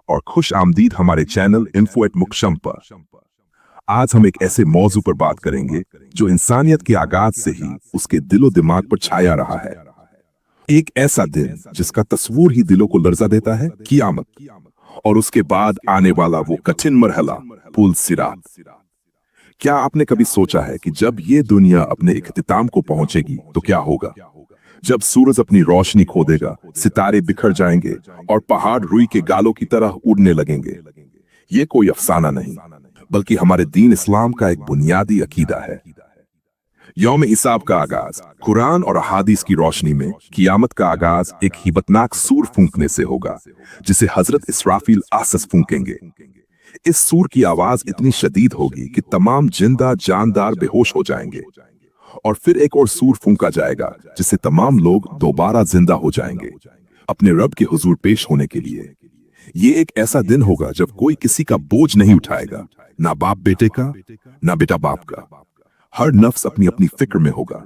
और खुश आमदीद हमारे चैनल इन्फो एट मुक्षम पर। आज हम एक ऐसे मौजू पर बात करेंगे जो इंसानियत के आगाज से ही उसके दिलो दिमाग पर छाया रहा है। एक ऐसा दिन जिसका तस्वूर ही दिलों को लर्जा देता है, क़ियामत, और उसके बाद आने वाला वो कठिन मरहला, पुल सिरात। क्या आपने कभी सोचा है कि जब ये दुनिया अपने इख्तिताम को पहुंचेगी तो क्या होगा? जब सूरज अपनी रोशनी खो देगा, सितारे बिखर जाएंगे और पहाड़ रुई के गालों की तरह उड़ने लगेंगे। ये कोई अफसाना नहीं, बल्कि हमारे दीन इस्लाम का एक बुनियादी अकीदा है। यौम हिसाब का आगाज कुरान और अहादीस की रोशनी में क़ियामत का आगाज एक हिबतनाक सूर फूंकने से होगा, जिसे हजरत इसराफील आसस फूंकेंगे। इस सूर की आवाज इतनी शदीद होगी कि तमाम जिंदा जानदार बेहोश हो जाएंगे, और फिर एक और सूर फूंका जाएगा जिससे तमाम लोग दोबारा जिंदा हो जाएंगे अपने रब के हुजूर पेश होने के लिए। ये एक ऐसा दिन होगा जब कोई किसी का बोझ नहीं उठाएगा, ना बाप बेटे का, ना बेटा बाप का। हर नफ्स अपनी अपनी फिक्र में होगा।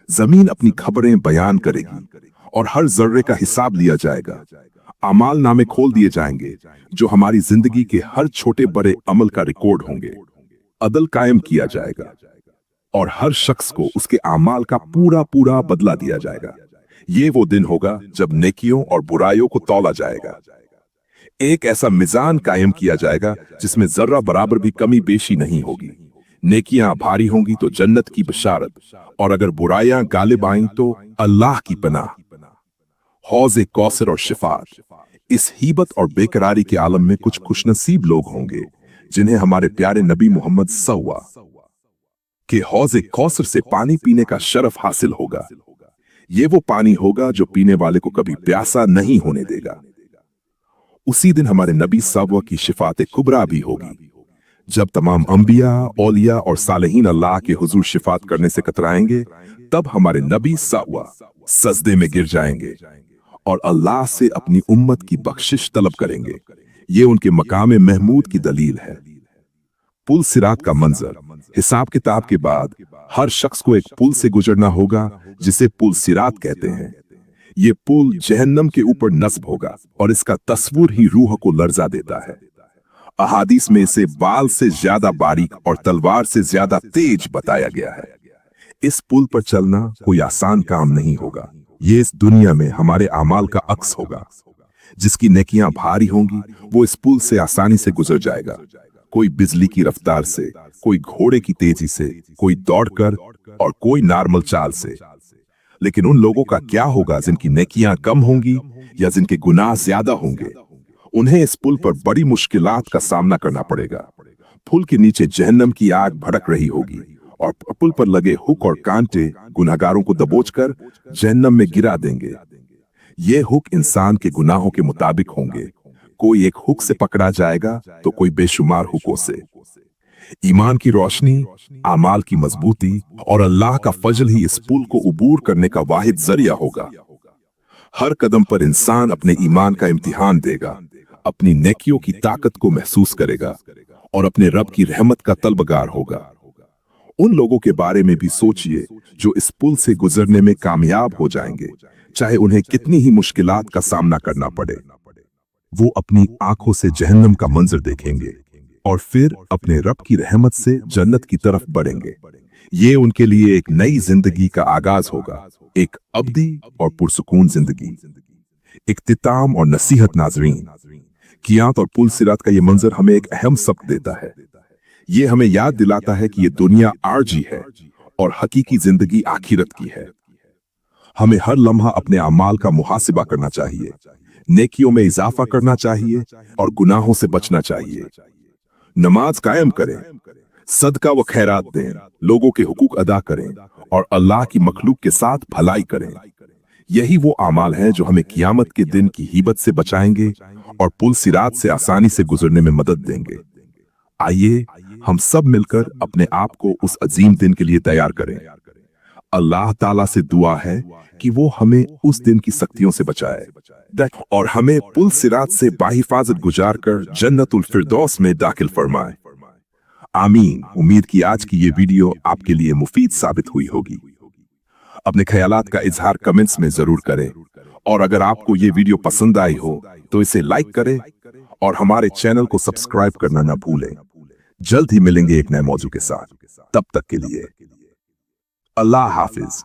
जमीन अपनी खबरें बयान करेगी और हर जर्रे का हिसाब लिया जाएगा। अमाल नामे खोल दिए जाएंगे जो हमारी जिंदगी के हर छोटे बड़े अमल का रिकॉर्ड होंगे। अदल कायम किया जाएगा और हर शख्स को उसके अमाल का पूरा पूरा बदला दिया जाएगा। ये वो दिन होगा जब नेकियों और बुराइयों को तौला जाएगा। एक ऐसा मिजान कायम किया जाएगा जिसमें जर्रा बराबर भी कमी बेशी नहीं होगी। नेकियां भारी होंगी तो जन्नत की बशारत, और अगर बुराइयां गालिब आईं तो अल्लाह की पनाह। हौज़े कौसर और शिफात। इस हीबत और बेकरारी के आलम में कुछ खुशनसीब लोग होंगे जिन्हें हमारे प्यारे नबी मोहम्मद सल्लल्लाहु के हौज़े कौसर से पानी पीने का शरफ हासिल होगा। ये वो पानी होगा जो पीने वाले को कभी प्यासा नहीं होने देगा। उसी दिन हमारे नबी सल्लल्लाहु की शिफात कुबरा भी होगी, जब तमाम अंबिया, औलिया और सालेहीन अल्लाह के हुजूर शिफात करने से कतराएंगे। तब हमारे नबी सल्लल्लाहु सजदे में गिर जाएंगे और अल्लाह से अपनी उम्मत की बख्शिश तलब करेंगे। ये उनके मकाम महमूद की दलील है। पुल सिरात का मंजर। हिसाब किताब के बाद हर शख्स को एक पुल से गुजरना होगा जिसे पुल सिरात कहते हैं। ये पुल जहन्नम के ऊपर नस्ब होगा और इसका तस्वूर ही रूह को लर्जा देता है। अहादीस में इसे बाल से ज्यादा बारीक और तलवार से ज्यादा तेज बताया गया है। इस पुल पर चलना कोई आसान काम नहीं होगा। ये इस दुनिया में हमारे अमाल का अक्स होगा। जिसकी नेकियां भारी होंगी वो इस पुल से आसानी से गुजर जाएगा। कोई बिजली की रफ्तार से, कोई घोड़े की तेजी से, कोई दौड़कर और कोई नॉर्मल चाल से। लेकिन उन लोगों का क्या होगा जिनकी नेकियां कम होंगी या जिनके गुनाह ज्यादा होंगे? उन्हें इस पुल पर बड़ी मुश्किलात का सामना करना पड़ेगा। पुल के नीचे जहन्नम की आग भड़क रही होगी और पुल पर लगे हुक और कांटे गुनाहगारों को दबोचकर जहन्नम में गिरा देंगे। ये हुक इंसान के गुनाहों के मुताबिक होंगे। कोई एक हुक से पकड़ा जाएगा तो कोई बेशुमार हुकों से। ईमान की रोशनी, आमाल की मजबूती और अल्लाह का फजल ही इस पुल को उबूर करने का वाहिद जरिया होगा। हर कदम पर इंसान अपने ईमान का इम्तिहान देगा, अपनी नेकियों की ताकत को महसूस करेगा और अपने रब की रहमत का तलबगार होगा। उन लोगों के बारे में भी सोचिए जो इस पुल से गुजरने में कामयाब हो जाएंगे, चाहे उन्हें कितनी ही मुश्किलात का सामना करना पड़े। वो अपनी आंखों से जहन्नम का मंजर देखेंगे और फिर अपने रब की रहमत से जन्नत की तरफ बढ़ेंगे। ये उनके लिए एक नई जिंदगी का आगाज होगा, एक अब्दी और पुरसुकून जिंदगी। इख्तिताम और नसीहत। नाज़रीन, क़ियामत और पुल सिरात का ये मंजर हमें एक अहम सबक देता है। ये हमें याद दिलाता है कि ये दुनिया आरजी है और हकीकी जिंदगी आखिरत की है। हमें हर लम्हा अपने अमाल का मुहासिबा करना चाहिए, नेकियों में इजाफा करना चाहिए और गुनाहों से बचना चाहिए। नमाज कायम करें, सदका व खैरात दें, लोगों के हुकूक अदा करें और अल्लाह की मखलूक के साथ भलाई करें। यही वो अमाल हैं जो हमें क़ियामत के दिन की हीबत से बचाएंगे और पुल सिरात से आसानी से गुजरने में मदद देंगे। आइए हम सब मिलकर अपने आप को उस अजीम दिन के लिए तैयार करें। अल्लाह ताला से दुआ है कि वो हमें उस दिन की सख्तियों से बचाए और हमें पुल सिरात से बाहिफाजत गुजार कर जन्नतुल फिरदौस में दाखिल फरमाए। आमीन। उम्मीद की आज की ये वीडियो आपके लिए मुफीद साबित हुई होगी। अपने ख्यालात का इजहार कमेंट्स में जरूर करें और अगर आपको ये वीडियो पसंद आई हो तो इसे लाइक करें और हमारे चैनल को सब्सक्राइब करना न भूलें। जल्द ही मिलेंगे एक नए मौजू के साथ। तब तक के लिए अल्लाह हाफिज।